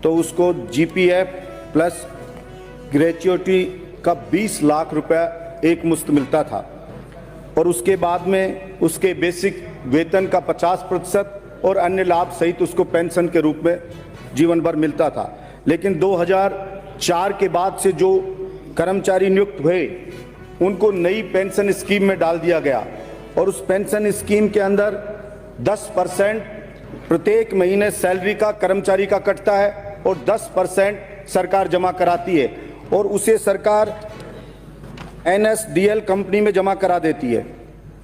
तो उसको GPF plus gratuity का 20 लाख रुपया एक मुश्त मिलता था और उसके बाद में उसके बेसिक वेतन का 50% और अन्य लाभ सहित उसको पेंशन के रूप में जीवन भर मिलता था। लेकिन 2004 के बाद से जो कर्मचारी नियुक्त हुए उनको नई पेंशन स्कीम में डाल दिया गया और उस पेंशन स्कीम के अंदर 10% प्रत्येक महीने सैलरी का कर्मचारी का कटता है और 10% सरकार जमा कराती है और उसे सरकार एनएसडीएल कंपनी में जमा करा देती है।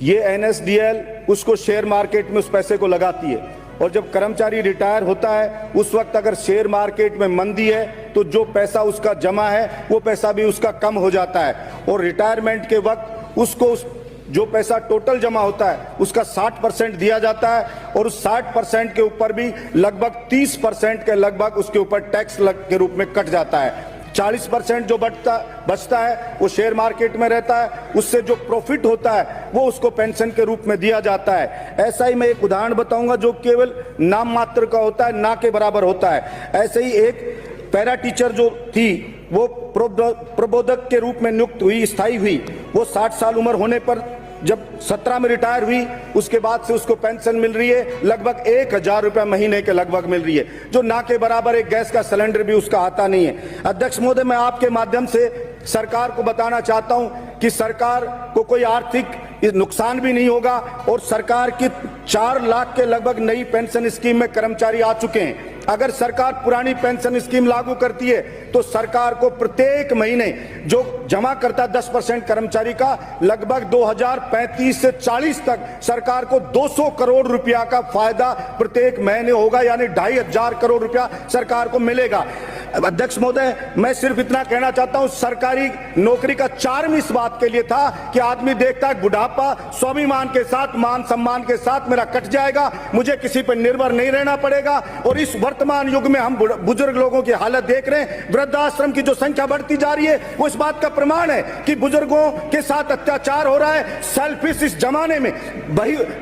ये एनएसडीएल उसको शेयर मार्केट में उस पैसे को लगाती है और जब कर्मचारी रिटायर होता है उस वक्त अगर शेयर मार्केट में मंदी है तो जो पैसा उसका जमा है वो पैसा भी उसका कम हो जाता है और रिटायरमेंट के वक्त उसको जो पैसा टोटल जमा होता है उसका 60% दिया जाता है और उस 60% के ऊपर भी लगभग 30% के लगभग उसके ऊपर टैक्स के रूप में कट जाता है। 40% जो बचता है वो शेयर मार्केट में रहता है, उससे जो प्रॉफिट होता है वो उसको पेंशन के रूप में दिया जाता है। ऐसा ही मैं एक उदाहरण बताऊंगा जो केवल नाम मात्र का होता है, ना के बराबर होता है। ऐसे ही एक पैरा टीचर जो थी वो प्रबोधक के रूप में नियुक्त हुई, स्थायी हुई। वो 60 साल उम्र होने पर जब 17 में रिटायर हुई उसके बाद से उसको पेंशन मिल रही है लगभग 1000 रुपया महीने के लगभग मिल रही है, जो ना के बराबर एक गैस का सिलेंडर भी उसका आता नहीं है। अध्यक्ष महोदय, मैं आपके माध्यम से सरकार को बताना चाहता हूं कि सरकार को कोई आर्थिक नुकसान भी नहीं होगा और सरकार की 4 लाख के लगभग नई पेंशन स्कीम में कर्मचारी आ चुके हैं। अगर सरकार पुरानी पेंशन स्कीम लागू करती है तो सरकार को प्रत्येक महीने जो जमा करता 10% कर्मचारी का लगभग 2035 से 40 तक सरकार को 200 करोड़ रुपया का फायदा प्रत्येक महीने होगा, यानी 2500 करोड़ रुपया सरकार को मिलेगा। अध्यक्ष महोदय, मैं सिर्फ इतना कहना चाहता हूं, सरकारी नौकरी का चार्म इस बात के लिए था कि आदमी देखता है बुढ़ापा स्वाभिमान के साथ, मान सम्मान के साथ मेरा कट जाएगा, मुझे किसी पर निर्भर नहीं रहना पड़ेगा। और इस वर्तमान युग में हम बुजुर्ग लोगों की हालत देख रहे हैं, वृद्धाश्रम की जो संख्या बढ़ती जा रही है वो इस बात का प्रमाण है कि बुजुर्गों के साथ अत्याचार हो रहा है। सेल्फिश इस जमाने में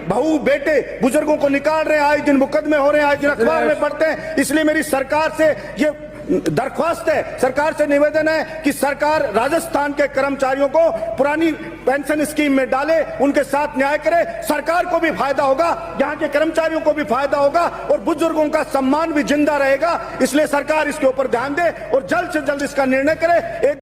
बहू बेटे बुजुर्गों को निकाल रहे हैं, आए दिन मुकदमे हो रहे हैं, आए दिन अखबार में पढ़ते हैं। इसलिए मेरी सरकार से ये दरख्वास्त है, सरकार से निवेदन है कि सरकार राजस्थान के कर्मचारियों को पुरानी पेंशन स्कीम में डाले, उनके साथ न्याय करे। सरकार को भी फायदा होगा, यहाँ के कर्मचारियों को भी फायदा होगा और बुजुर्गों का सम्मान भी जिंदा रहेगा। इसलिए सरकार इसके ऊपर ध्यान दे और जल्द से जल्द इसका निर्णय करे।